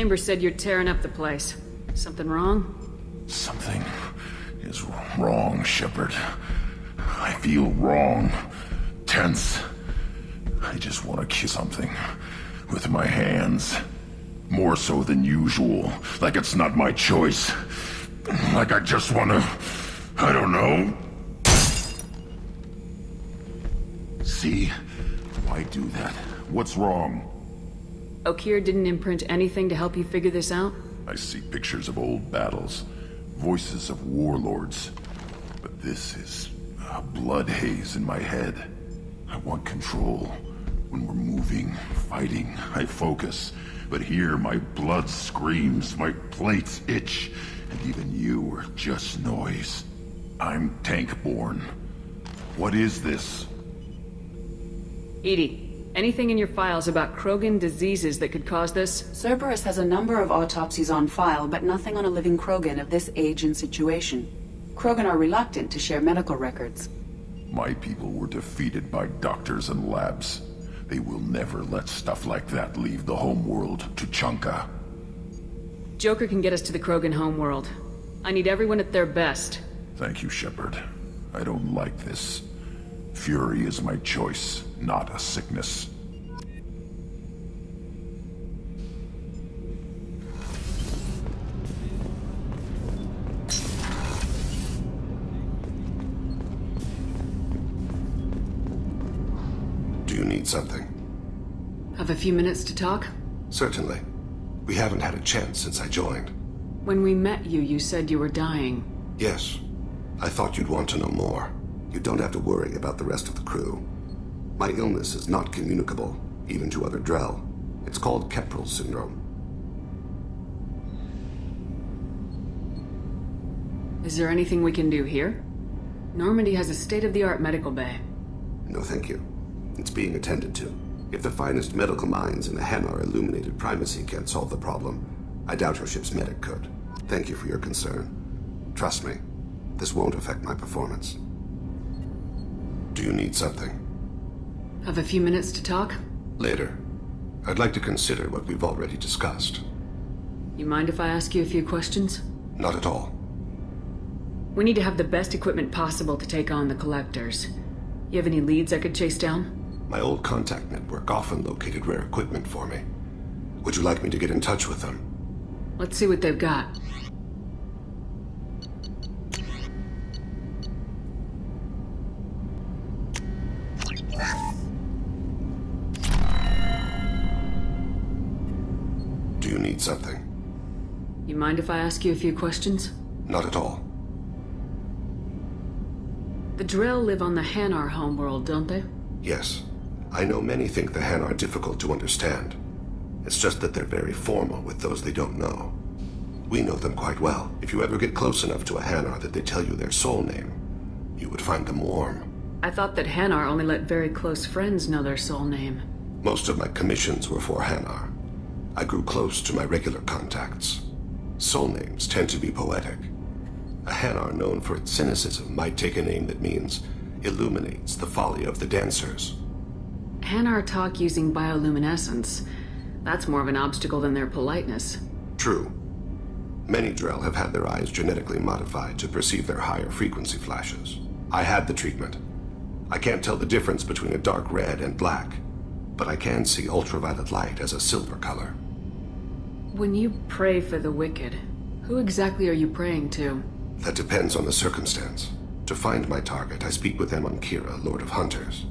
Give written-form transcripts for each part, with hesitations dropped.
Chambers said you're tearing up the place. Something wrong? Something is wrong, Shepard. I feel wrong. Tense. I just want to kill something. With my hands. More so than usual. Like it's not my choice. Like I just want to... I don't know. See? Why do that? What's wrong? Okeer didn't imprint anything to help you figure this out? I see pictures of old battles. Voices of warlords. But this is a blood haze in my head. I want control. When we're moving, fighting, I focus. But here, my blood screams, my plates itch, and even you are just noise. I'm tank-born. What is this? Edie, anything in your files about Krogan diseases that could cause this? Cerberus has a number of autopsies on file, but nothing on a living Krogan of this age and situation. Krogan are reluctant to share medical records. My people were defeated by doctors and labs. They will never let stuff like that leave the homeworld to Chunka. Joker can get us to the Krogan homeworld. I need everyone at their best. Thank you, Shepard. I don't like this. Fury is my choice, not a sickness. Do you need something? Have a few minutes to talk? Certainly. We haven't had a chance since I joined. When we met you, you said you were dying. Yes. I thought you'd want to know more. You don't have to worry about the rest of the crew. My illness is not communicable, even to other Drell. It's called Keprel syndrome. Is there anything we can do here? Normandy has a state-of-the-art medical bay. No, thank you. It's being attended to. If the finest medical minds in the Hanar illuminated primacy can't solve the problem, I doubt your ship's medic could. Thank you for your concern. Trust me, this won't affect my performance. Do you need something? Have a few minutes to talk? Later. I'd like to consider what we've already discussed. You mind if I ask you a few questions? Not at all. We need to have the best equipment possible to take on the Collectors. You have any leads I could chase down? My old contact network often located rare equipment for me. Would you like me to get in touch with them? Let's see what they've got. Do you need something? You mind if I ask you a few questions? Not at all. The Drell live on the Hanar homeworld, don't they? Yes. I know many think the Han are difficult to understand. It's just that they're very formal with those they don't know. We know them quite well. If you ever get close enough to a Hanar that they tell you their soul name, you would find them warm. I thought that Hanar only let very close friends know their soul name. Most of my commissions were for Hanar. I grew close to my regular contacts. Soul names tend to be poetic. A Hanar known for its cynicism might take a name that means illuminates the folly of the dancers. Hanar talk using bioluminescence. That's more of an obstacle than their politeness. True. Many Drell have had their eyes genetically modified to perceive their higher frequency flashes. I had the treatment. I can't tell the difference between a dark red and black, but I can see ultraviolet light as a silver color. When you pray for the wicked, who exactly are you praying to? That depends on the circumstance. To find my target, I speak with them on Kira, Lord of Hunters.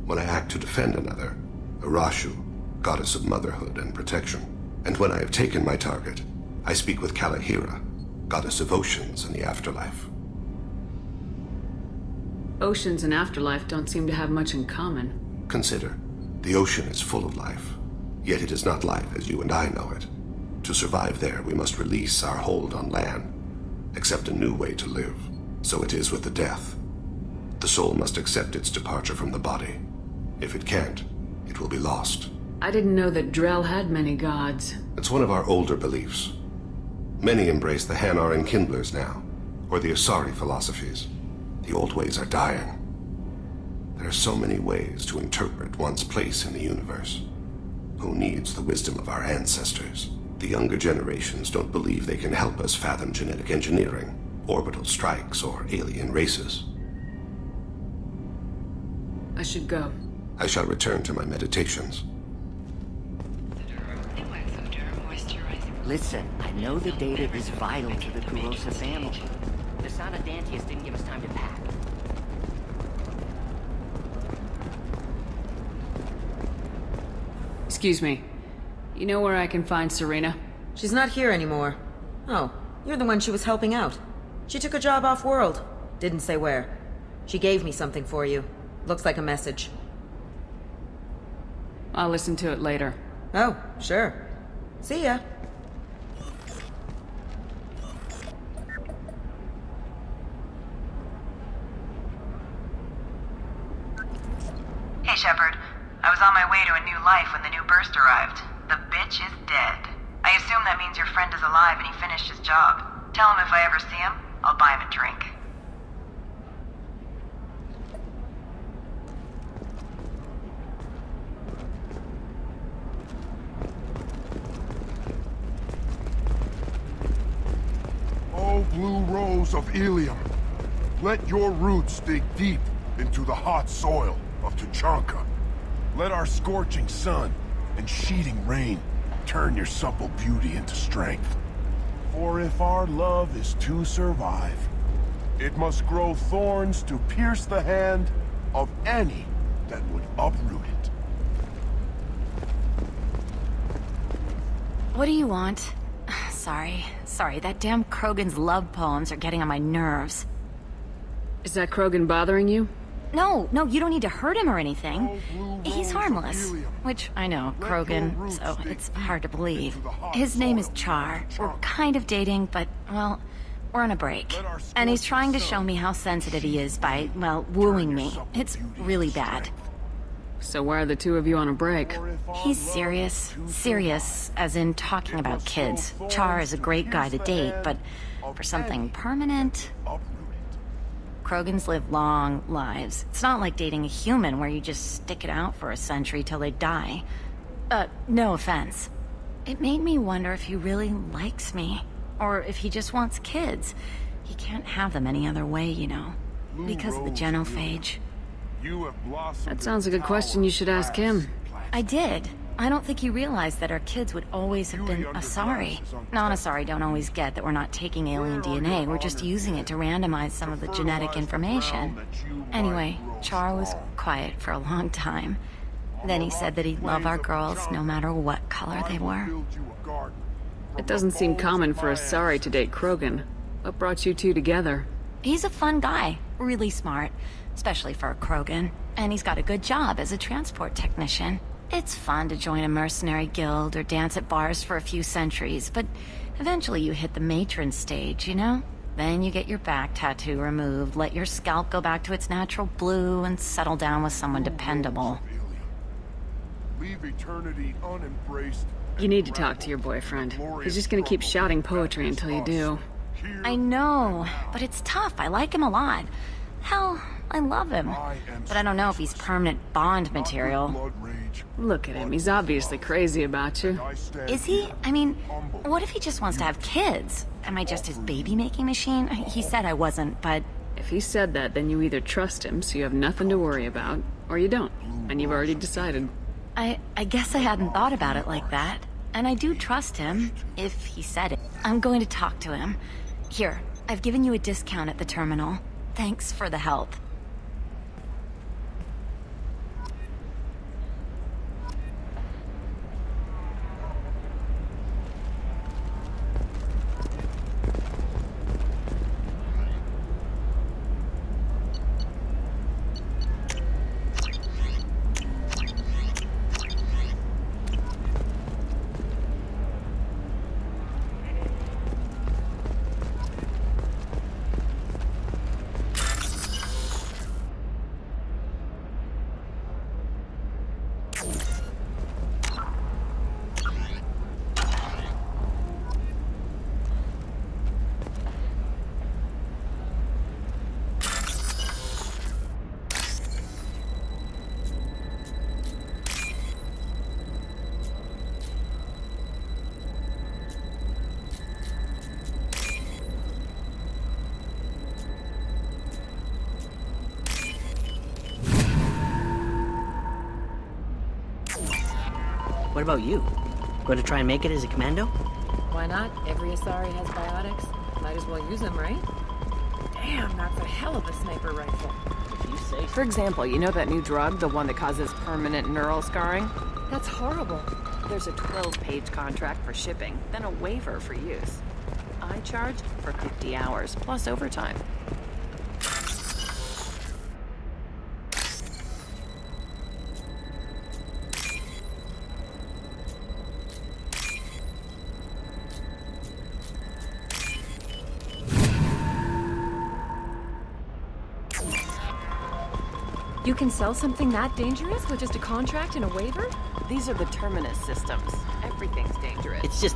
When I act to defend another, Arashu, goddess of motherhood and protection. And when I have taken my target, I speak with Kalahira, goddess of oceans and the afterlife. Oceans and afterlife don't seem to have much in common. Consider, the ocean is full of life, yet it is not life as you and I know it. To survive there, we must release our hold on land, accept a new way to live. So it is with the death. The soul must accept its departure from the body. If it can't, it will be lost. I didn't know that Drell had many gods. It's one of our older beliefs. Many embrace the Hanar and Kindlers now, or the Asari philosophies. The old ways are dying. There are so many ways to interpret one's place in the universe. Who needs the wisdom of our ancestors? The younger generations don't believe they can help us fathom genetic engineering, orbital strikes, or alien races. I should go. I shall return to my meditations. Listen, I know the data is vital to the Kurosa family. The Sana Dantius didn't give us time to pack. Excuse me. You know where I can find Serena? She's not here anymore. Oh, you're the one she was helping out. She took a job off-world. Didn't say where. She gave me something for you. Looks like a message. I'll listen to it later. Oh, sure. See ya. Hey, Shepard. I was on my way to a new life when the new burst arrived. The bitch is dead. I assume that means your friend is alive and he finished his job. Tell him if I ever see him, I'll buy him a drink. Oh, blue rose of Ilium, let your roots dig deep into the hot soil of Tuchanka. Let our scorching sun and sheeting rain turn your supple beauty into strength. For if our love is to survive, it must grow thorns to pierce the hand of any that would uproot it. What do you want? Sorry, that damn Krogan's love poems are getting on my nerves. Is that Krogan bothering you? No, you don't need to hurt him or anything. He's harmless. Which, I know, Krogan, so it's hard to believe. His name is Char. We're kind of dating, but, well, we're on a break. And he's trying to show me how sensitive he is by, well, wooing me. It's really bad. So why are the two of you on a break? He's serious. Serious, as in talking about kids. Char is a great guy to date, but for something permanent... Krogans live long lives. It's not like dating a human where you just stick it out for a century till they die. No offense. It made me wonder if he really likes me. Or if he just wants kids. He can't have them any other way, you know. Because of the genophage. That sounds like a question you should ask him. I did. I don't think he realized that our kids would always have been Asari. Non-Asari don't always get that we're not taking alien DNA, we're just using it to randomize some of the genetic information. Anyway, Char was quiet for a long time. Then he said that he'd love our girls no matter what color they were. It doesn't seem common for Asari to date Krogan. What brought you two together? He's a fun guy, really smart, especially for a Krogan. And he's got a good job as a transport technician. It's fun to join a mercenary guild or dance at bars for a few centuries, but eventually you hit the matron stage, you know? Then you get your back tattoo removed, let your scalp go back to its natural blue, and settle down with someone dependable. Leave eternity unembraced. You need to talk to your boyfriend. He's just gonna keep shouting poetry until you do. I know, but it's tough. I like him a lot. Hell, I love him. But I don't know if he's permanent Bond material. Look at him. He's obviously crazy about you. Is he? I mean, what if he just wants to have kids? Am I just his baby-making machine? He said I wasn't, but... If he said that, then you either trust him, so you have nothing to worry about, or you don't, and you've already decided. I guess I hadn't thought about it like that. And I do trust him, if he said it. I'm going to talk to him. Here, I've given you a discount at the terminal. Thanks for the help. What about you? Going to try and make it as a commando? Why not? Every Asari has biotics. Might as well use them, right? Damn, that's a hell of a sniper rifle. If you say so. For example, you know that new drug, the one that causes permanent neural scarring? That's horrible. There's a 12-page contract for shipping, then a waiver for use. I charge for 50 hours, plus overtime. You can sell something that dangerous with just a contract and a waiver? These are the Terminus systems. Everything's dangerous. It's just,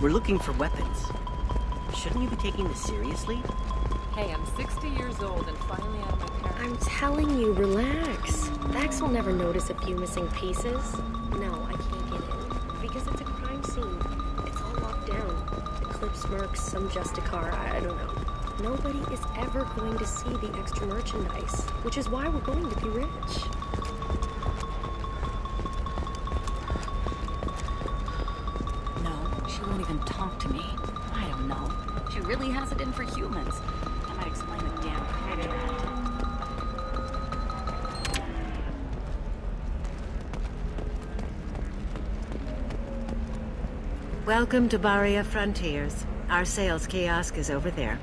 we're looking for weapons. Shouldn't you be taking this seriously? Hey, I'm 60 years old and finally out of my parents. I'm telling you, relax. Vax will never notice a few missing pieces. No, I can't get in. Because it's a crime scene. It's all locked down. Eclipse Mercs, some Justicar, I don't know. Nobody is ever going to see the extra merchandise, which is why we're going to be rich. No, she won't even talk to me. I don't know. She really has it in for humans. That might explain the damn contract. Welcome to Baria Frontiers. Our sales kiosk is over there.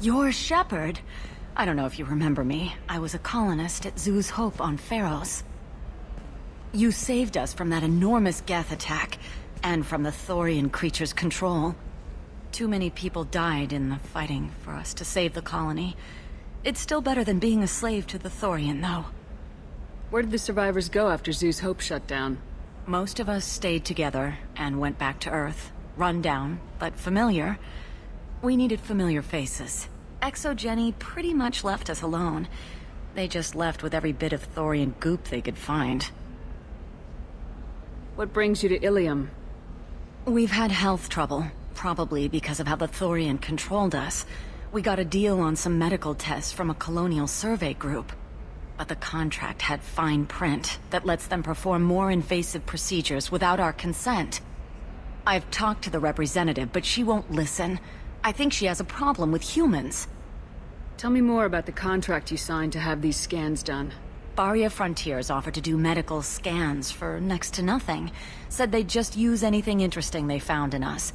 You're Shepard? I don't know if you remember me. I was a colonist at Zoo's Hope on Pharos. You saved us from that enormous Geth attack, and from the Thorian creature's control. Too many people died in the fighting for us to save the colony. It's still better than being a slave to the Thorian, though. Where did the survivors go after Zoo's Hope shut down? Most of us stayed together and went back to Earth. Run down, but familiar. We needed familiar faces. Exogeny pretty much left us alone. They just left with every bit of Thorian goop they could find. What brings you to Ilium? We've had health trouble, probably because of how the Thorian controlled us. We got a deal on some medical tests from a colonial survey group. But the contract had fine print that lets them perform more invasive procedures without our consent. I've talked to the representative, but she won't listen. I think she has a problem with humans. Tell me more about the contract you signed to have these scans done. Baria Frontiers offered to do medical scans for next to nothing. Said they'd just use anything interesting they found in us.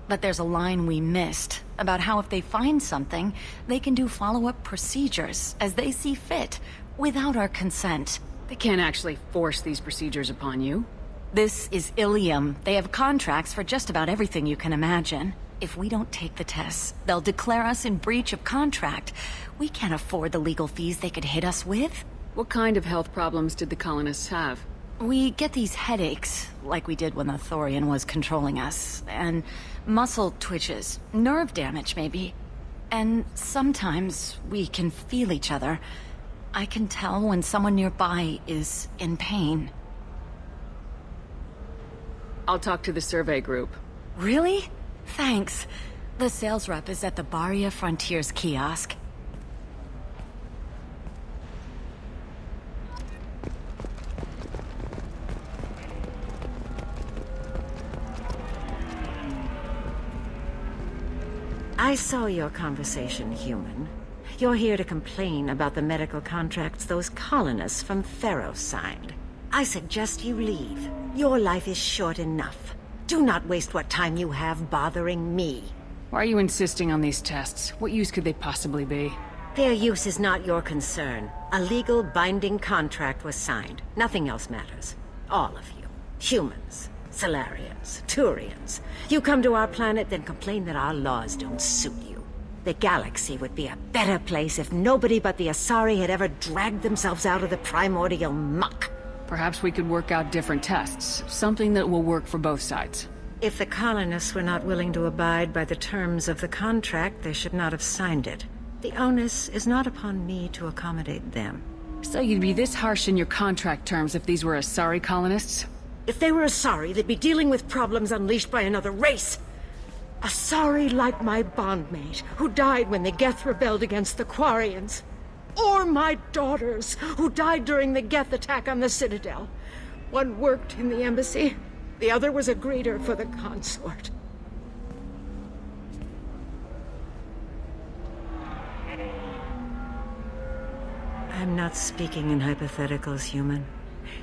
But there's a line we missed about how if they find something, they can do follow-up procedures as they see fit, without our consent. They can't actually force these procedures upon you. This is Ilium. They have contracts for just about everything you can imagine. If we don't take the tests, they'll declare us in breach of contract. We can't afford the legal fees they could hit us with. What kind of health problems did the colonists have? We get these headaches, like we did when the Thorian was controlling us, and muscle twitches, nerve damage maybe. And sometimes we can feel each other. I can tell when someone nearby is in pain. I'll talk to the survey group. Really? Thanks. The sales rep is at the Baria Frontiers kiosk. I saw your conversation, human. You're here to complain about the medical contracts those colonists from Pharos signed. I suggest you leave. Your life is short enough. Do not waste what time you have bothering me. Why are you insisting on these tests? What use could they possibly be? Their use is not your concern. A legal binding contract was signed. Nothing else matters. All of you. Humans, Solarians, Turians. You come to our planet, then complain that our laws don't suit you. The galaxy would be a better place if nobody but the Asari had ever dragged themselves out of the primordial muck. Perhaps we could work out different tests. Something that will work for both sides. If the colonists were not willing to abide by the terms of the contract, they should not have signed it. The onus is not upon me to accommodate them. So you'd be this harsh in your contract terms if these were Asari colonists? If they were Asari, they'd be dealing with problems unleashed by another race. Asari like my bondmate, who died when the Geth rebelled against the Quarians. Or my daughters, who died during the Geth attack on the Citadel. One worked in the embassy, the other was a greeter for the consort. I'm not speaking in hypotheticals, human.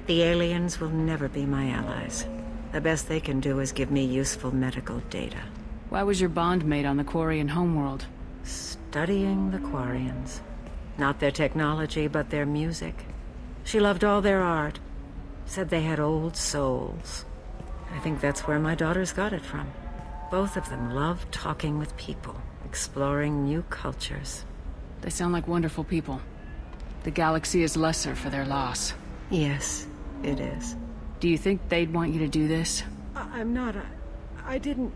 The aliens will never be my allies. The best they can do is give me useful medical data. Why was your bondmate on the Quarian homeworld? Studying the Quarians. Not their technology, but their music. She loved all their art. Said they had old souls. I think that's where my daughters got it from. Both of them loved talking with people, exploring new cultures. They sound like wonderful people. The galaxy is lesser for their loss. Yes, it is. Do you think they'd want you to do this? I'm not. I didn't...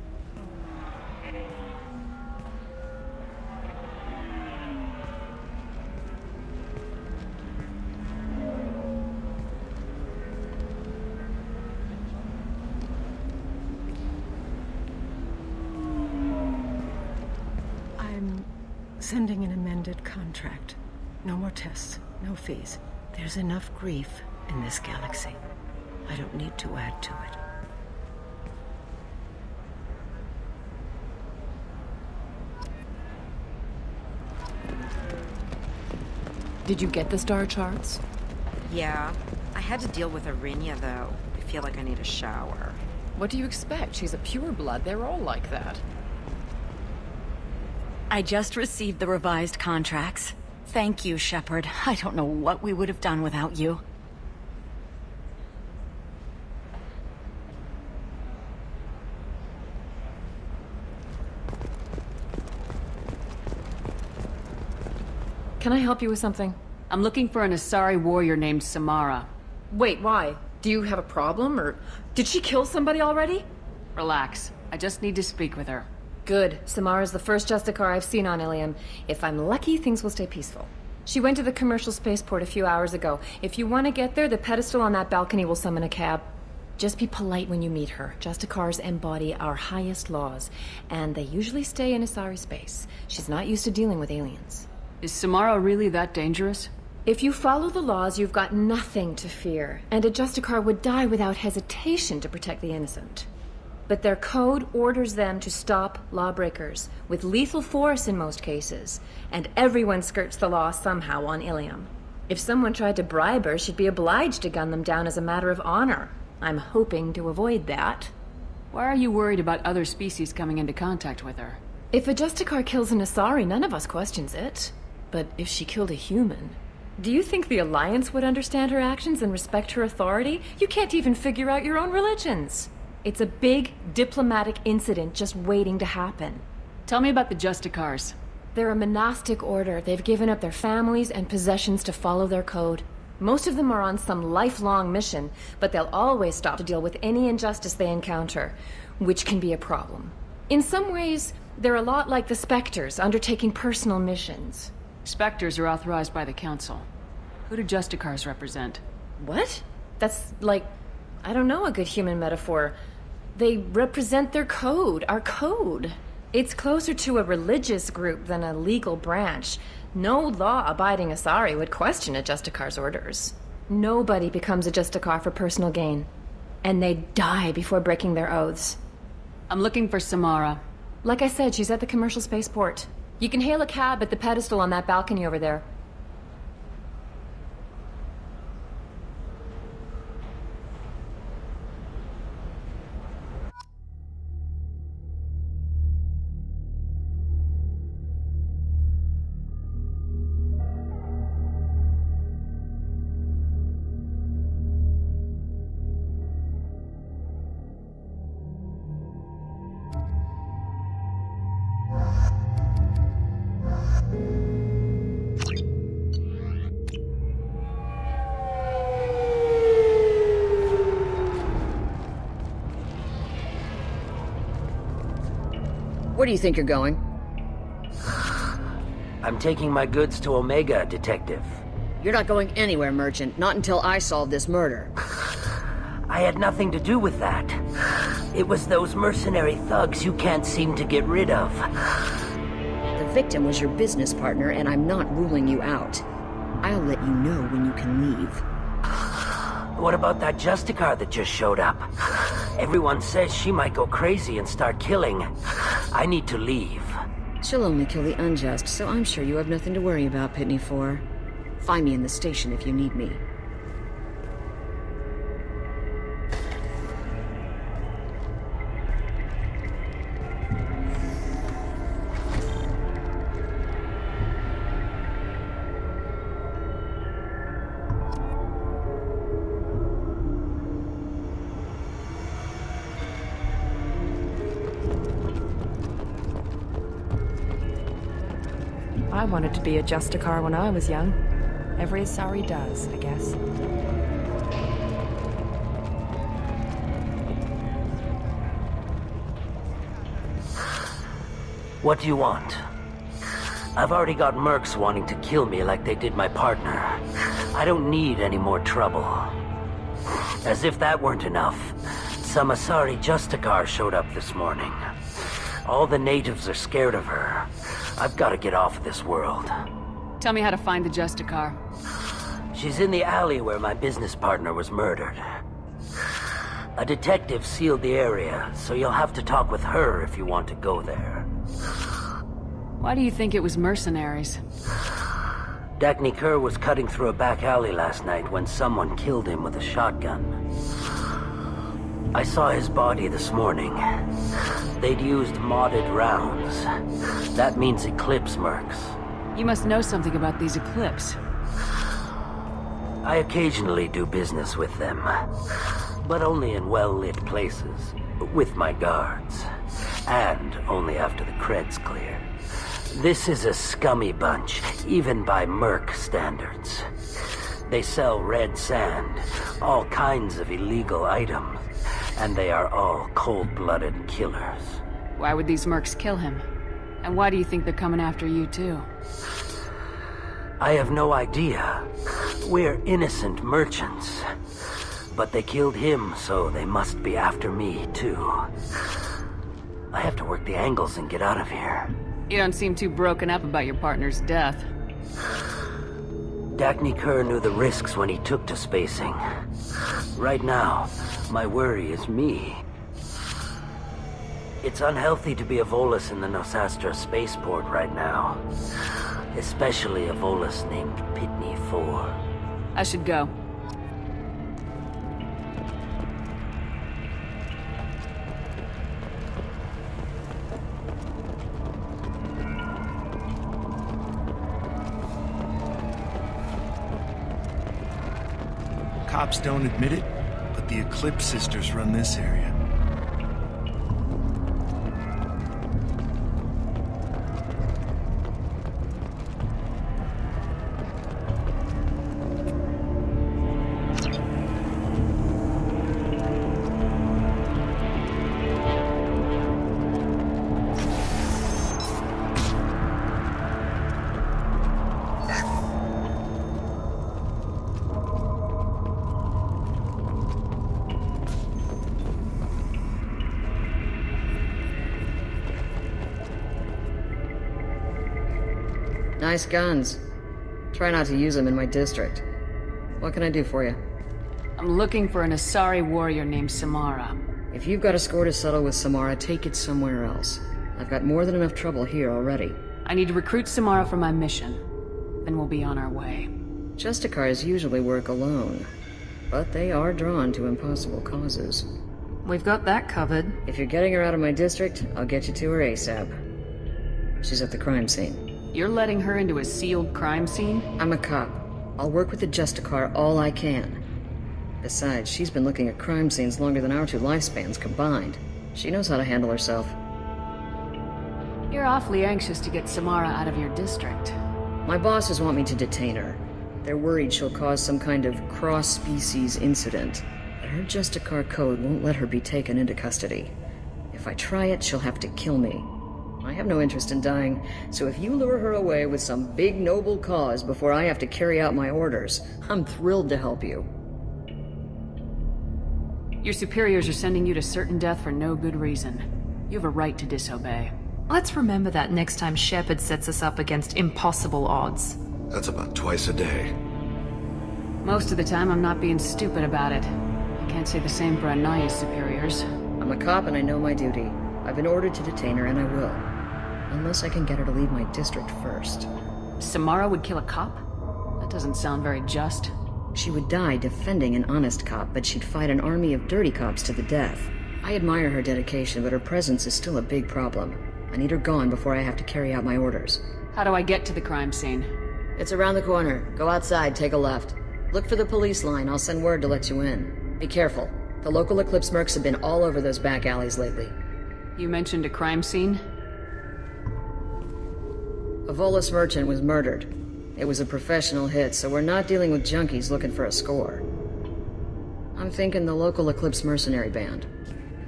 Sending an amended contract. No more tests, no fees. There's enough grief in this galaxy. I don't need to add to it. Did you get the star charts? Yeah. I had to deal with Arinia, though. I feel like I need a shower. What do you expect? She's a pureblood. They're all like that. I just received the revised contracts. Thank you, Shepard. I don't know what we would have done without you. Can I help you with something? I'm looking for an Asari warrior named Samara. Wait, why? Do you have a problem, or did she kill somebody already? Relax. I just need to speak with her. Good. Samara's the first Justicar I've seen on Ilium. If I'm lucky, things will stay peaceful. She went to the commercial spaceport a few hours ago. If you want to get there, the pedestal on that balcony will summon a cab. Just be polite when you meet her. Justicars embody our highest laws, and they usually stay in Asari space. She's not used to dealing with aliens. Is Samara really that dangerous? If you follow the laws, you've got nothing to fear, and a Justicar would die without hesitation to protect the innocent. But their code orders them to stop lawbreakers, with lethal force in most cases, and everyone skirts the law somehow on Ilium. If someone tried to bribe her, she'd be obliged to gun them down as a matter of honor. I'm hoping to avoid that. Why are you worried about other species coming into contact with her? If a Justicar kills an Asari, none of us questions it. But if she killed a human... Do you think the Alliance would understand her actions and respect her authority? You can't even figure out your own religions. It's a big diplomatic incident just waiting to happen. Tell me about the Justicars. They're a monastic order. They've given up their families and possessions to follow their code. Most of them are on some lifelong mission, but they'll always stop to deal with any injustice they encounter, which can be a problem. In some ways, they're a lot like the Spectres, undertaking personal missions. Spectres are authorized by the Council. Who do Justicars represent? What? That's like, I don't know, a good human metaphor. They represent their code, our code. It's closer to a religious group than a legal branch. No law-abiding Asari would question a Justicar's orders. Nobody becomes a Justicar for personal gain. And they die before breaking their oaths. I'm looking for Samara. Like I said, she's at the commercial spaceport. You can hail a cab at the pedestal on that balcony over there. Where do you think you're going? I'm taking my goods to Omega, Detective. You're not going anywhere, Merchant. Not until I solve this murder. I had nothing to do with that. It was those mercenary thugs you can't seem to get rid of. The victim was your business partner, and I'm not ruling you out. I'll let you know when you can leave. What about that Justicar that just showed up? Everyone says she might go crazy and start killing. I need to leave. She'll only kill the unjust, so I'm sure you have nothing to worry about, Pitney 4. Find me in the station if you need me. I wanted to be a Justicar when I was young. Every Asari does, I guess. What do you want? I've already got mercs wanting to kill me like they did my partner. I don't need any more trouble. As if that weren't enough, some Asari Justicar showed up this morning. All the natives are scared of her. I've got to get off of this world. Tell me how to find the Justicar. She's in the alley where my business partner was murdered. A detective sealed the area, so you'll have to talk with her if you want to go there. Why do you think it was mercenaries? Dagny Kerr was cutting through a back alley last night when someone killed him with a shotgun. I saw his body this morning. They'd used modded rounds. That means Eclipse mercs. You must know something about these Eclipse. I occasionally do business with them, but only in well-lit places, with my guards, and only after the cred's clear. This is a scummy bunch, even by merc standards. They sell red sand, all kinds of illegal items, and they are all cold-blooded killers. Why would these mercs kill him? And why do you think they're coming after you too? I have no idea. We're innocent merchants. But they killed him, so they must be after me too. I have to work the angles and get out of here. You don't seem too broken up about your partner's death. Dagny Kerr knew the risks when he took to spacing. Right now, my worry is me. It's unhealthy to be a Volus in the Nosastra spaceport right now. Especially a Volus named Pitney 4. I should go. Cops don't admit it, but the Eclipse sisters run this area. Nice guns. Try not to use them in my district. What can I do for you? I'm looking for an Asari warrior named Samara. If you've got a score to settle with Samara, take it somewhere else. I've got more than enough trouble here already. I need to recruit Samara for my mission. Then we'll be on our way. Justicars usually work alone, but they are drawn to impossible causes. We've got that covered. If you're getting her out of my district, I'll get you to her ASAP. She's at the crime scene. You're letting her into a sealed crime scene? I'm a cop. I'll work with the Justicar all I can. Besides, she's been looking at crime scenes longer than our two lifespans combined. She knows how to handle herself. You're awfully anxious to get Samara out of your district. My bosses want me to detain her. They're worried she'll cause some kind of cross-species incident. But her Justicar code won't let her be taken into custody. If I try it, she'll have to kill me. I have no interest in dying, so if you lure her away with some big noble cause before I have to carry out my orders, I'm thrilled to help you. Your superiors are sending you to certain death for no good reason. You have a right to disobey. Let's remember that next time Shepard sets us up against impossible odds. That's about twice a day. Most of the time, I'm not being stupid about it. I can't say the same for Anaya's superiors. I'm a cop and I know my duty. I've been ordered to detain her and I will. Unless I can get her to leave my district first. Samara would kill a cop? That doesn't sound very just. She would die defending an honest cop, but she'd fight an army of dirty cops to the death. I admire her dedication, but her presence is still a big problem. I need her gone before I have to carry out my orders. How do I get to the crime scene? It's around the corner. Go outside, take a left. Look for the police line. I'll send word to let you in. Be careful. The local Eclipse mercs have been all over those back alleys lately. You mentioned a crime scene? A Volus merchant was murdered. It was a professional hit, so we're not dealing with junkies looking for a score. I'm thinking the local Eclipse mercenary band.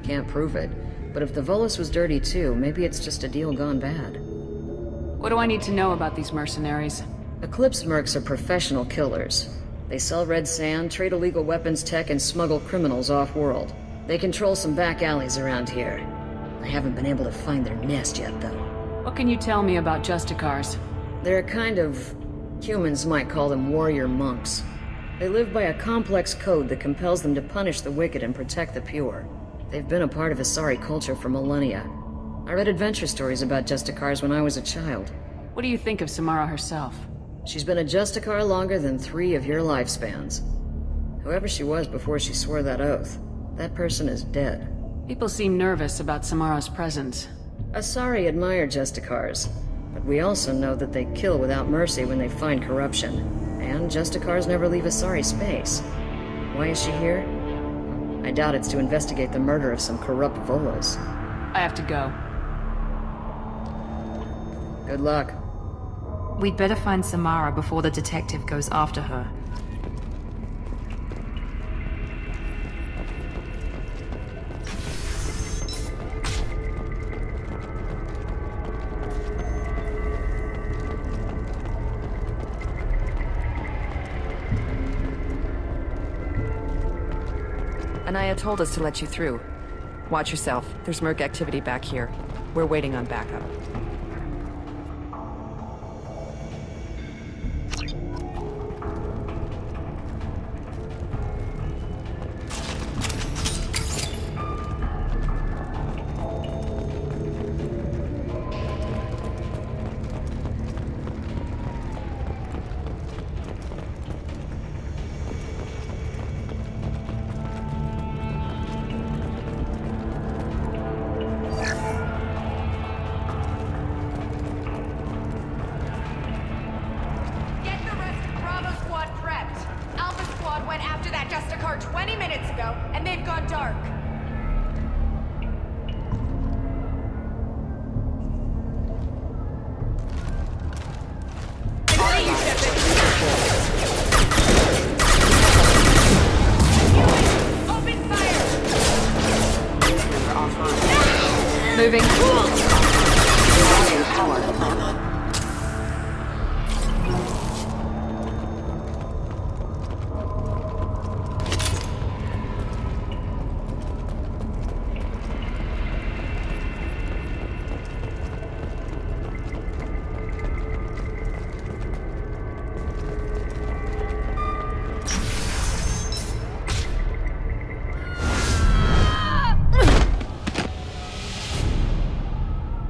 Can't prove it, but if the Volus was dirty too, maybe it's just a deal gone bad. What do I need to know about these mercenaries? Eclipse mercs are professional killers. They sell red sand, trade illegal weapons tech, and smuggle criminals off-world. They control some back alleys around here. I haven't been able to find their nest yet, though. What can you tell me about Justicars? They're a kind of... humans might call them warrior monks. They live by a complex code that compels them to punish the wicked and protect the pure. They've been a part of Asari culture for millennia. I read adventure stories about Justicars when I was a child. What do you think of Samara herself? She's been a Justicar longer than 3 of your lifespans. Whoever she was before she swore that oath, that person is dead. People seem nervous about Samara's presence. Asari admire Justicars, but we also know that they kill without mercy when they find corruption. And Justicars never leave Asari space. Why is she here? I doubt it's to investigate the murder of some corrupt Volus. I have to go. Good luck. We'd better find Samara before the detective goes after her. Anaya told us to let you through. Watch yourself. There's merc activity back here. We're waiting on backup. Moving.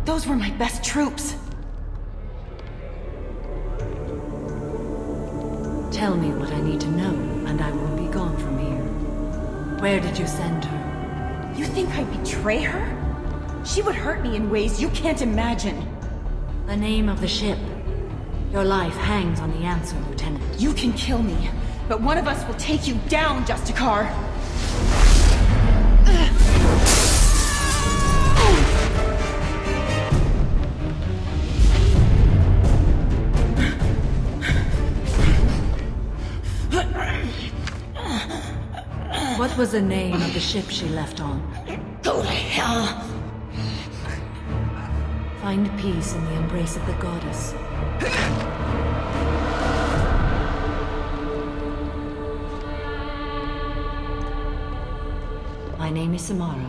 Those were my best troops. Tell me what I need to know, and I will be gone from here. Where did you send her? You think I'd betray her? She would hurt me in ways you can't imagine. The name of the ship. Your life hangs on the answer, Lieutenant. You can kill me, but one of us will take you down, Justicar. What was the name of the ship she left on? Go to hell. Find peace in the embrace of the goddess. My name is Samara,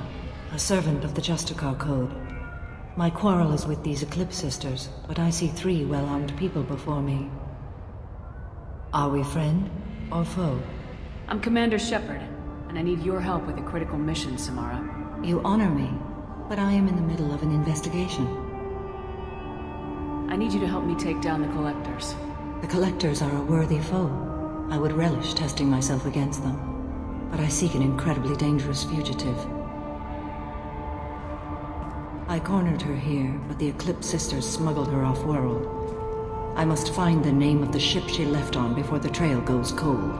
a servant of the Justicar Code. My quarrel is with these Eclipse Sisters, but I see 3 well-armed people before me. Are we friend or foe? I'm Commander Shepard, and I need your help with a critical mission, Samara. You honor me, but I am in the middle of an investigation. I need you to help me take down the Collectors. The Collectors are a worthy foe. I would relish testing myself against them, but I seek an incredibly dangerous fugitive. I cornered her here, but the Eclipse Sisters smuggled her off-world. I must find the name of the ship she left on before the trail goes cold.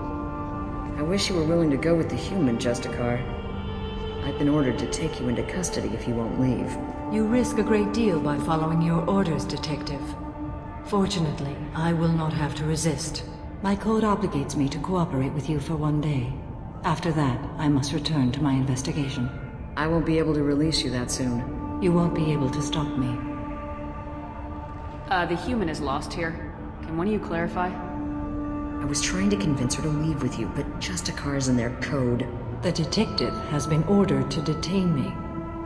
I wish you were willing to go with the human, Justicar. I've been ordered to take you into custody if you won't leave. You risk a great deal by following your orders, Detective. Fortunately, I will not have to resist. My code obligates me to cooperate with you for 1 day. After that, I must return to my investigation. I won't be able to release you that soon. You won't be able to stop me. The human is lost here. Can one of you clarify? I was trying to convince her to leave with you, but Justicar's in their code. The detective has been ordered to detain me.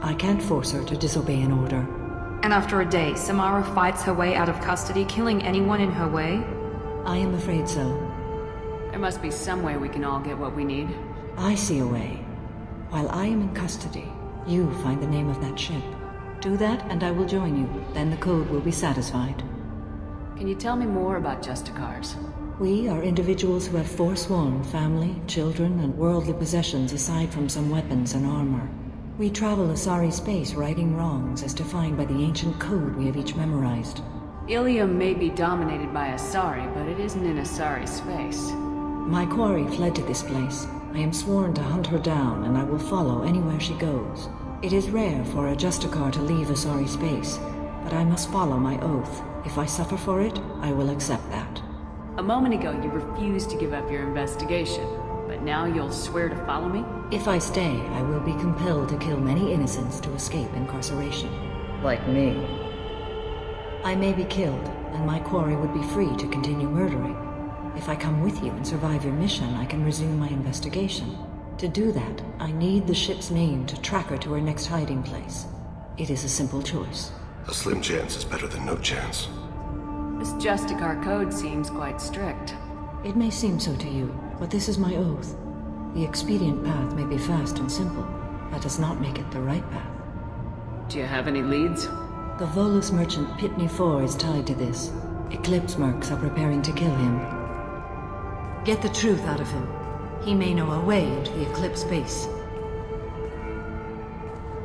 I can't force her to disobey an order. And after a day, Samara fights her way out of custody, killing anyone in her way? I am afraid so. There must be some way we can all get what we need. I see a way. While I am in custody, you find the name of that ship. Do that and I will join you. Then the code will be satisfied. Can you tell me more about Justicars? We are individuals who have forsworn family, children, and worldly possessions aside from some weapons and armor. We travel Asari space righting wrongs as defined by the ancient code we have each memorized. Ilium may be dominated by Asari, but it isn't in Asari space. My quarry fled to this place. I am sworn to hunt her down, and I will follow anywhere she goes. It is rare for a Justicar to leave Asari space, but I must follow my oath. If I suffer for it, I will accept that. A moment ago, you refused to give up your investigation, but now you'll swear to follow me? If I stay, I will be compelled to kill many innocents to escape incarceration. Like me. I may be killed, and my quarry would be free to continue murdering. If I come with you and survive your mission, I can resume my investigation. To do that, I need the ship's name to track her to her next hiding place. It is a simple choice. A slim chance is better than no chance. This Justicar code seems quite strict. It may seem so to you, but this is my oath. The expedient path may be fast and simple. That does not make it the right path. Do you have any leads? The Volus merchant Pitney 4 is tied to this. Eclipse mercs are preparing to kill him. Get the truth out of him. He may know a way into the Eclipse base.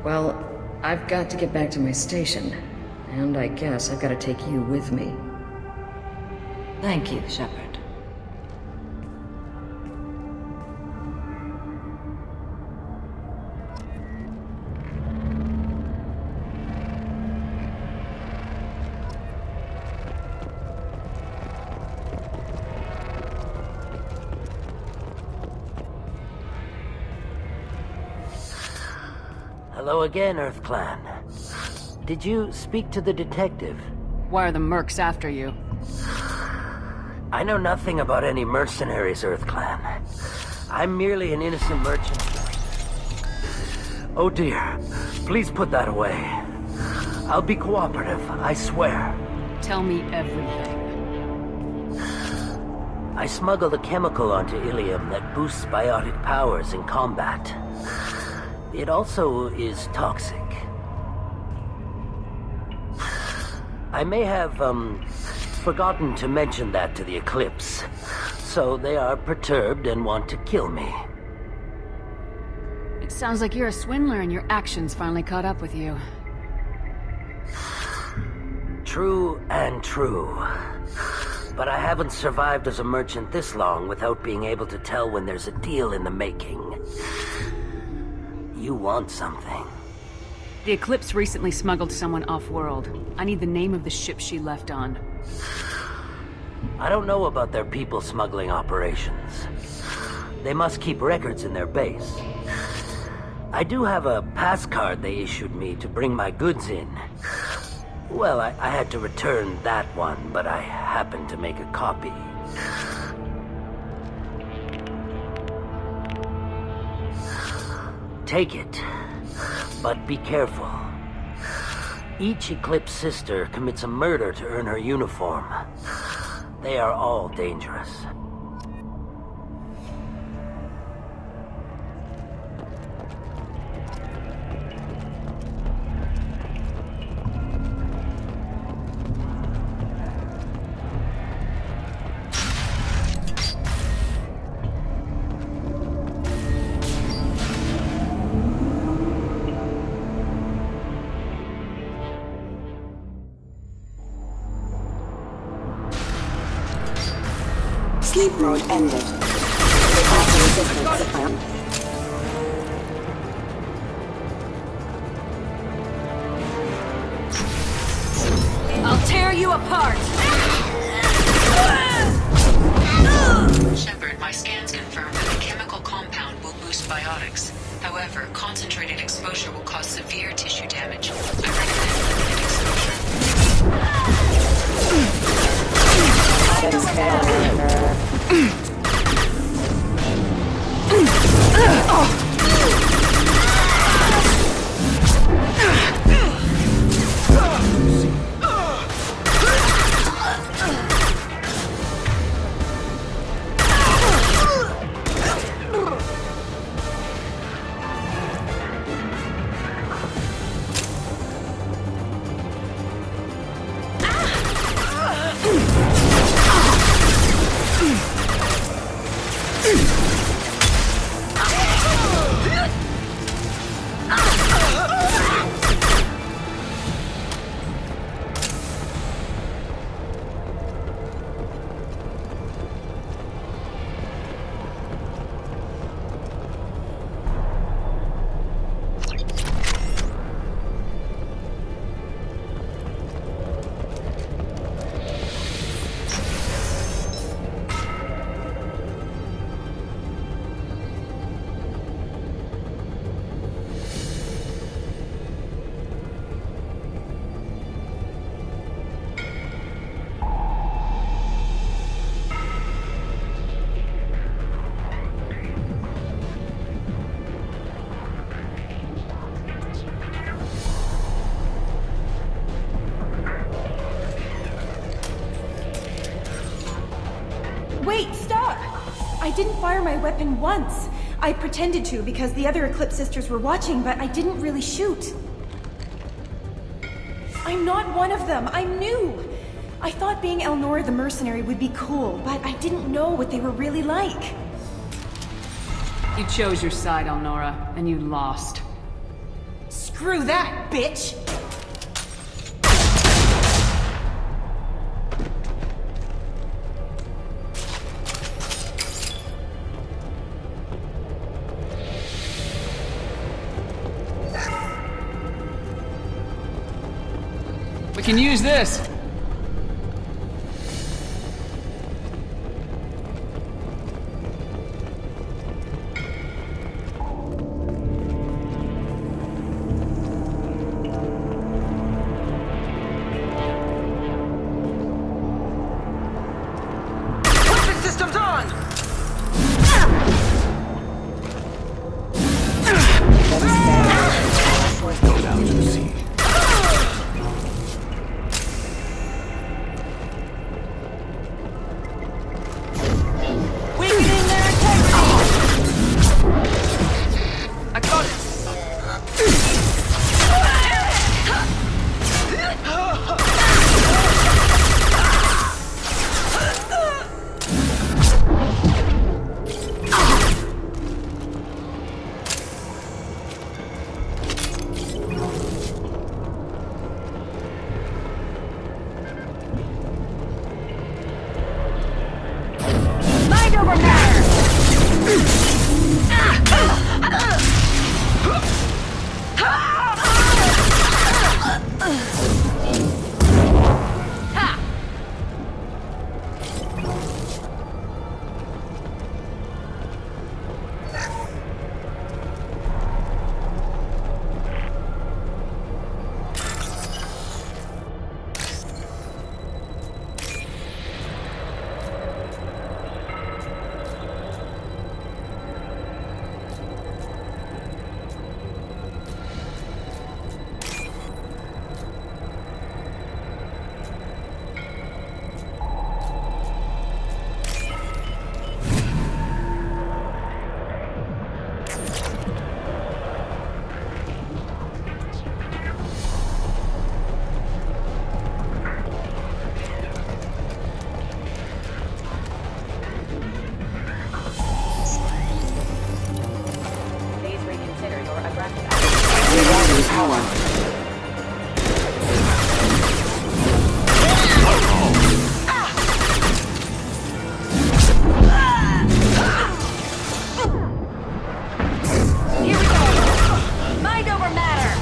Well, I've got to get back to my station. And I guess I've got to take you with me. Thank you, Shepard. Hello again, Earth Clan. Did you speak to the detective? Why are the mercs after you? I know nothing about any mercenaries, Earth Clan. I'm merely an innocent merchant. Oh dear. Please put that away. I'll be cooperative, I swear. Tell me everything. I smuggled a chemical onto Ilium that boosts biotic powers in combat. It also is toxic. I may have, forgotten to mention that to the Eclipse, so they are perturbed and want to kill me. It sounds like you're a swindler and your actions finally caught up with you. True and true. But I haven't survived as a merchant this long without being able to tell when there's a deal in the making. You want something. The Eclipse recently smuggled someone off-world. I need the name of the ship she left on. I don't know about their people smuggling operations. They must keep records in their base. I do have a pass card they issued me to bring my goods in. Well, I had to return that one, but I happened to make a copy. Take it, but be careful. Each Eclipse sister commits a murder to earn her uniform. They are all dangerous. Sleep mode ended. I'll tear you apart! Shepard, my scans confirm that the chemical compound will boost biotics. However, concentrated exposure will cause severe tissue damage. I recommend limited Wait, stop! I didn't fire my weapon once. I pretended to because the other Eclipse sisters were watching, but I didn't really shoot. I'm not one of them. I'm new. I thought being Elnora the mercenary would be cool, but I didn't know what they were really like. You chose your side, Elnora, and you lost. Screw that, bitch! We can use this. Weapon systems on! Go down to the sea. power. Here we go! Mind over matter!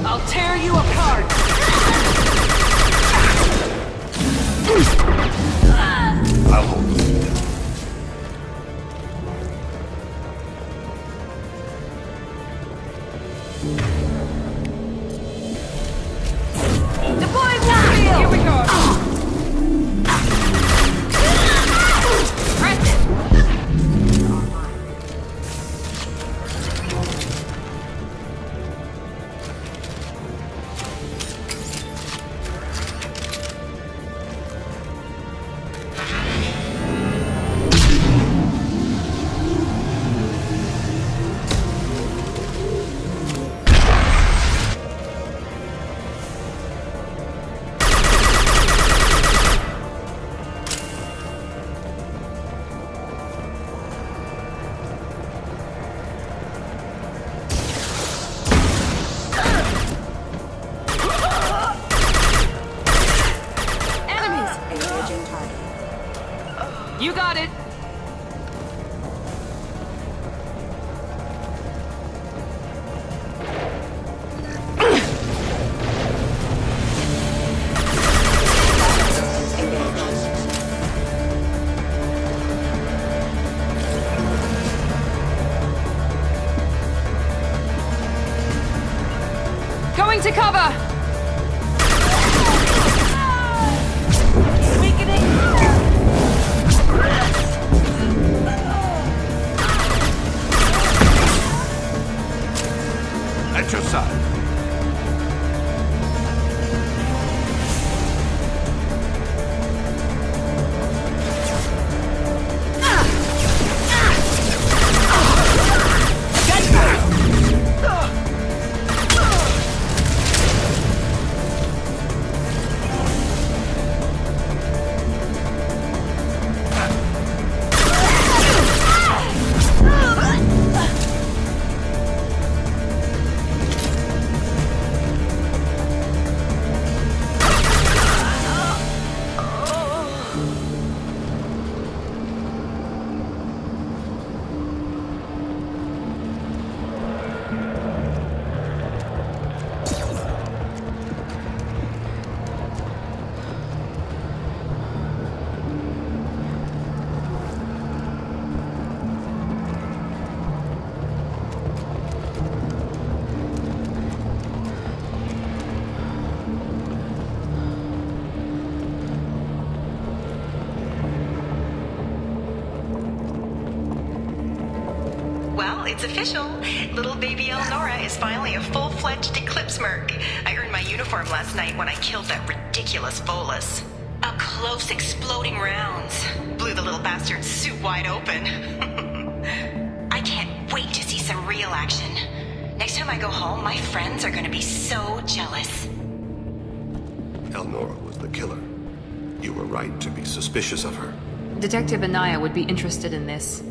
I'll tear you apart! I'll hold them. Deploy warfield! Here we go! Press it! You got it! Going to cover! At your side. Well, it's official. Little baby Elnora is finally a full-fledged Eclipse merc. I earned my uniform last night when I killed that ridiculous Volus. Up close, exploding rounds. Blew the little bastard's suit wide open. I can't wait to see some real action. Next time I go home, my friends are gonna be so jealous. Elnora was the killer. You were right to be suspicious of her. Detective Anaya would be interested in this.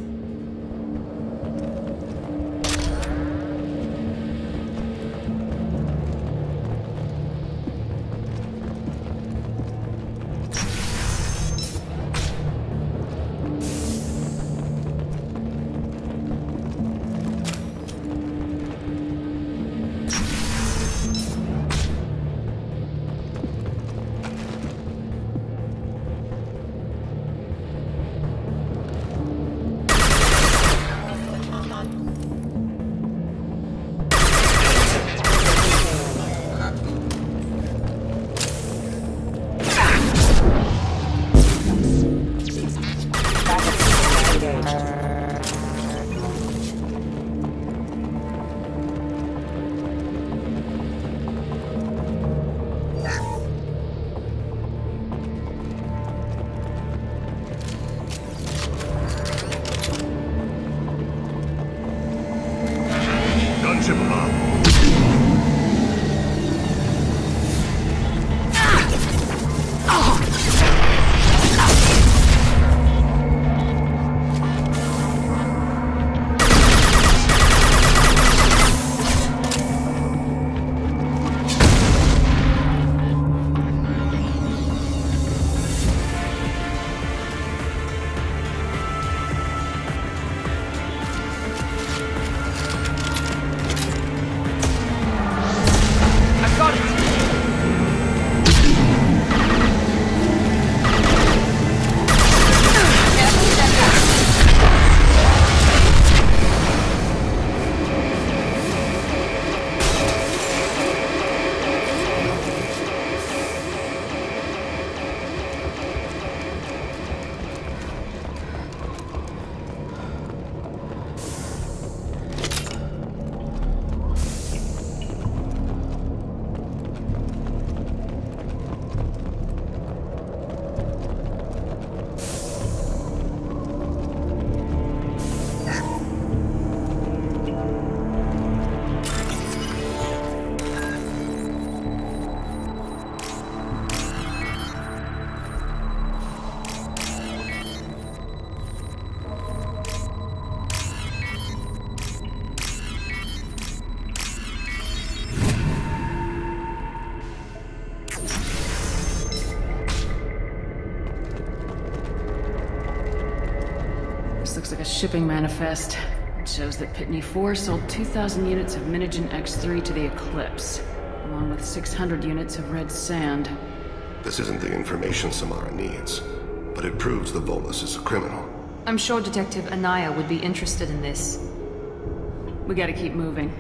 shipping manifest. It shows that Pitney 4 sold 2,000 units of Minigen X3 to the Eclipse, along with 600 units of red sand. This isn't the information Samara needs, but it proves the Volus is a criminal. I'm sure Detective Anaya would be interested in this. We gotta keep moving.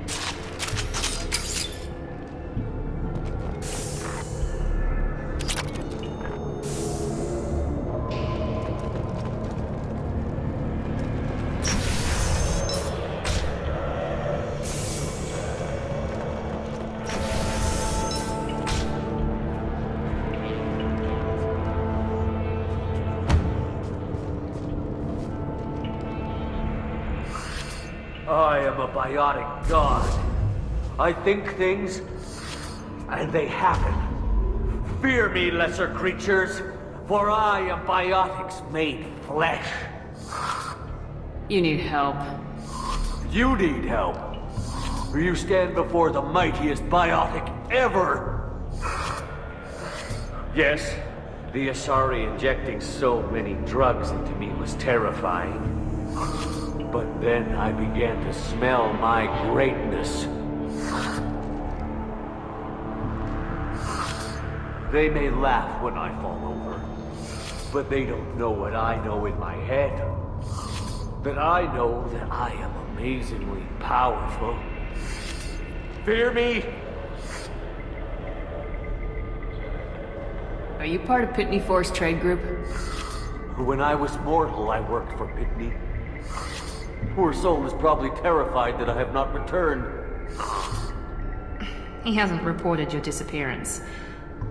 I am a biotic god. I think things, and they happen. Fear me, lesser creatures, for I am biotics made flesh. You need help. You need help. For you stand before the mightiest biotic ever. Yes, the Asari injecting so many drugs into me was terrifying. But then I began to smell my greatness. They may laugh when I fall over, but they don't know what I know in my head. That I know that I am amazingly powerful. Fear me? Are you part of Pitney 4's trade group? When I was mortal, I worked for Pitney. Poor soul is probably terrified that I have not returned. He hasn't reported your disappearance.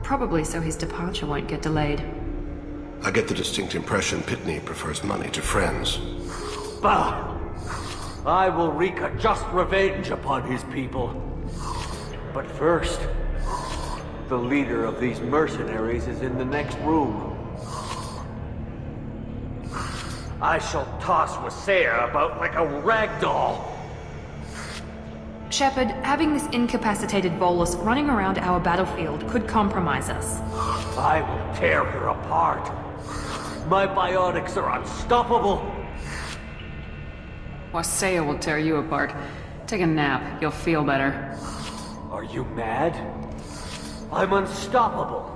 Probably so his departure won't get delayed. I get the distinct impression Pitney prefers money to friends. Bah! I will wreak a just revenge upon his people. But first, the leader of these mercenaries is in the next room. I shall toss Wasea about like a rag doll. Shepard, having this incapacitated Volus running around our battlefield could compromise us. I will tear her apart. My biotics are unstoppable. Wasea will tear you apart. Take a nap. You'll feel better. Are you mad? I'm unstoppable.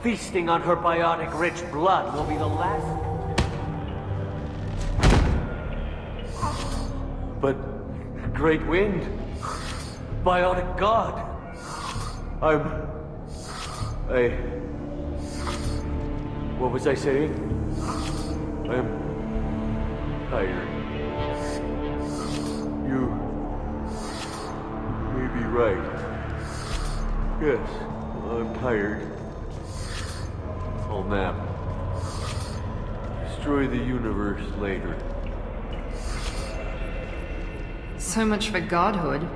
Feasting on her biotic-rich blood will be the last... But... Great Wind... Biotic God... What was I saying? I'm... tired. You... may be right. Yes, I'm tired. I'll nap. Destroy the universe later. So much for godhood.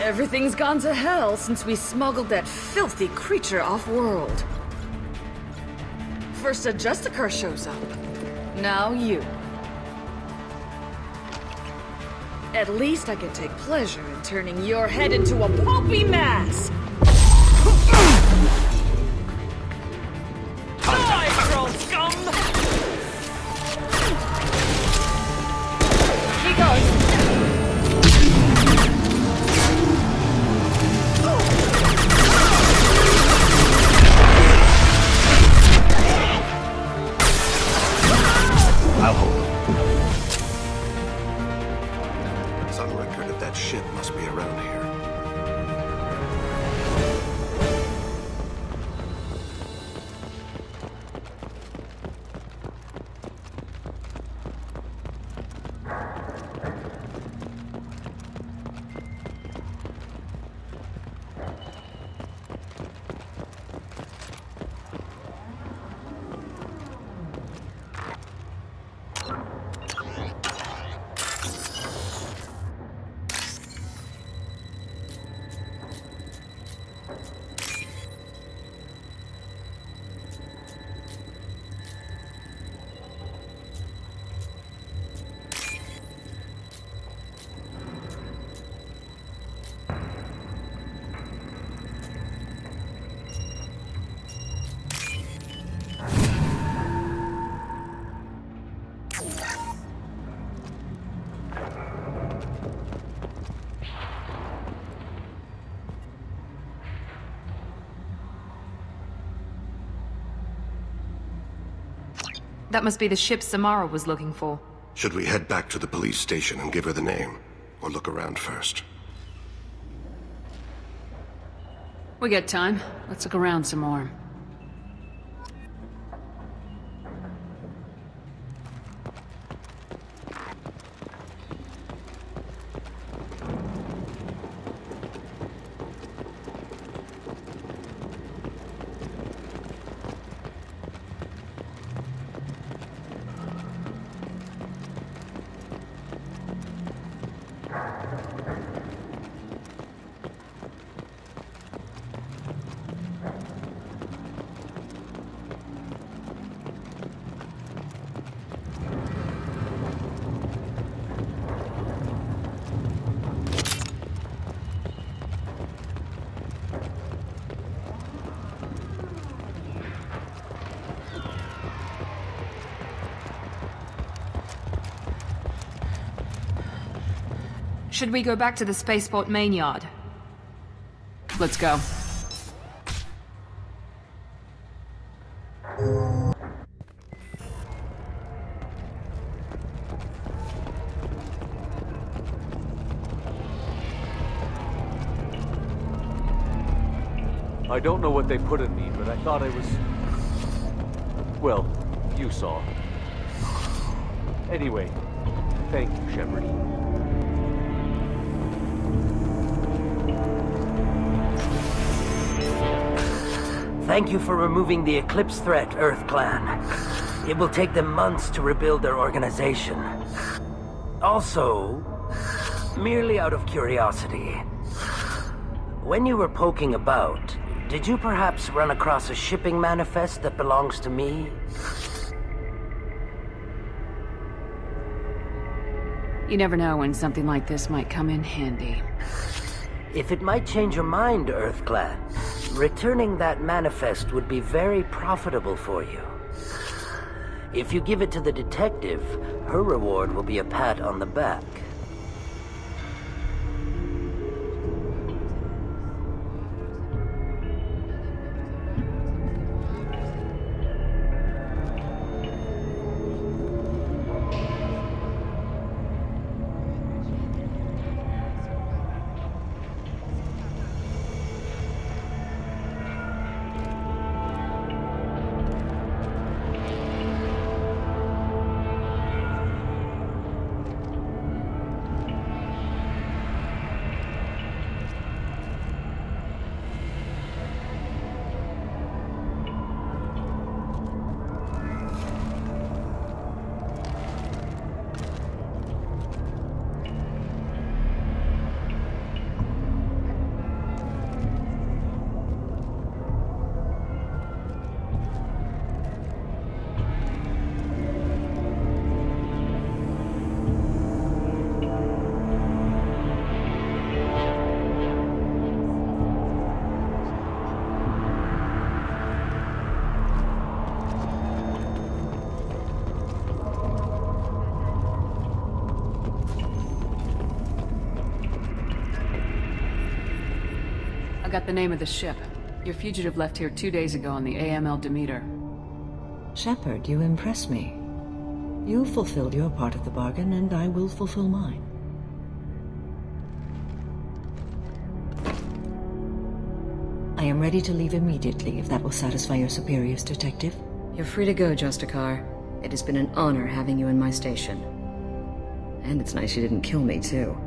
Everything's gone to hell since we smuggled that filthy creature off-world. First a Justicar shows up. Now you. At least I can take pleasure in turning your head into a pulpy mass! Die, troll scum! He goes. I'll hold them. Some record of that ship must be around here. That must be the ship Samara was looking for. Should we head back to the police station and give her the name? Or look around first? We got time. Let's look around some more. Should we go back to the spaceport main yard? Let's go. I don't know what they put in me, but I thought I was... Well, you saw. Anyway, thank you, Shepard. Thank you for removing the Eclipse threat, Earth Clan. It will take them months to rebuild their organization. Also, merely out of curiosity, when you were poking about, did you perhaps run across a shipping manifest that belongs to me? You never know when something like this might come in handy. If it might change your mind, Earth Clan, returning that manifest would be very profitable for you. If you give it to the detective, her reward will be a pat on the back. I got the name of the ship. Your fugitive left here 2 days ago on the AML Demeter. Shepard, you impress me. You fulfilled your part of the bargain, and I will fulfill mine. I am ready to leave immediately, if that will satisfy your superiors, Detective. You're free to go, Justicar. It has been an honor having you in my station. And it's nice you didn't kill me, too.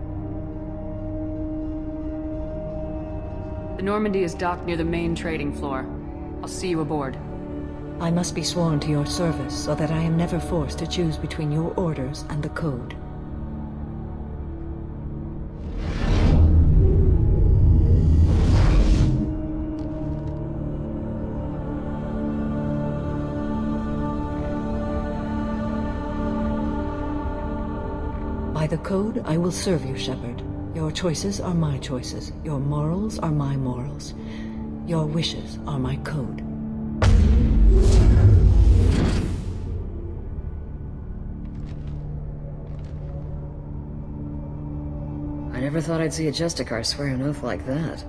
The Normandy is docked near the main trading floor. I'll see you aboard. I must be sworn to your service so that I am never forced to choose between your orders and the Code. By the Code, I will serve you, Shepard. Your choices are my choices. Your morals are my morals. Your wishes are my code. I never thought I'd see a Justicar swear an oath like that.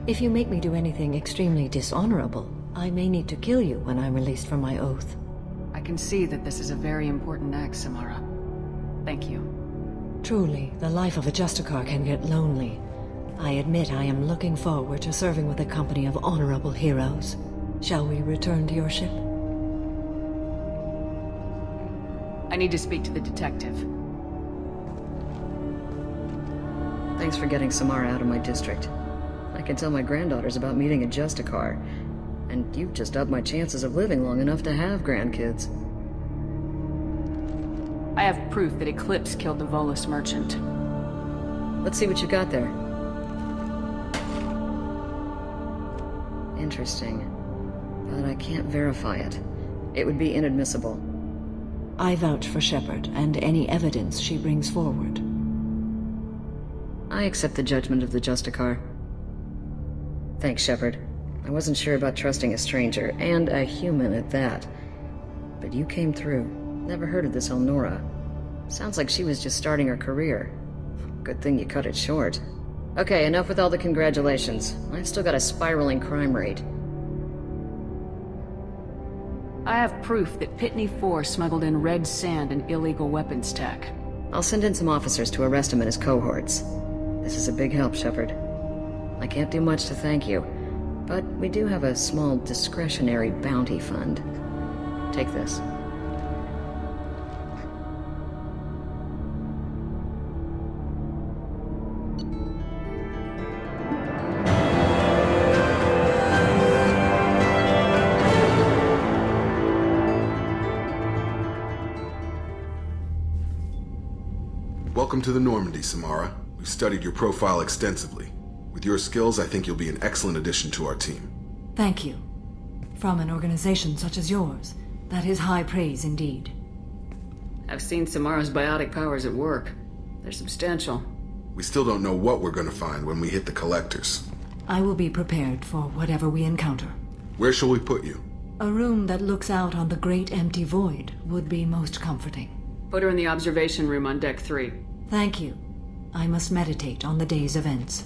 If you make me do anything extremely dishonorable, I may need to kill you when I'm released from my oath. can see that this is a very important act, Samara. Thank you. Truly, the life of a Justicar can get lonely. I admit I am looking forward to serving with a company of honorable heroes. Shall we return to your ship? I need to speak to the detective. Thanks for getting Samara out of my district. I can tell my granddaughters about meeting a Justicar, and you've just upped my chances of living long enough to have grandkids. I have proof that Eclipse killed the Volus merchant. Let's see what you got there. Interesting. But I can't verify it. It would be inadmissible. I vouch for Shepard and any evidence she brings forward. I accept the judgment of the Justicar. Thanks, Shepard. I wasn't sure about trusting a stranger, and a human at that. But you came through. Never heard of this Elnora. Sounds like she was just starting her career. Good thing you cut it short. Okay, enough with all the congratulations. I've still got a spiraling crime rate. I have proof that Pitney 4 smuggled in red sand and illegal weapons tech. I'll send in some officers to arrest him and his cohorts. This is a big help, Shepard. I can't do much to thank you, but we do have a small discretionary bounty fund. Take this. Welcome to the Normandy, Samara. We've studied your profile extensively. With your skills, I think you'll be an excellent addition to our team. Thank you. From an organization such as yours, that is high praise indeed. I've seen Samara's biotic powers at work. They're substantial. We still don't know what we're going to find when we hit the collectors. I will be prepared for whatever we encounter. Where shall we put you? A room that looks out on the great empty void would be most comforting. Put her in the observation room on deck 3. Thank you. I must meditate on the day's events.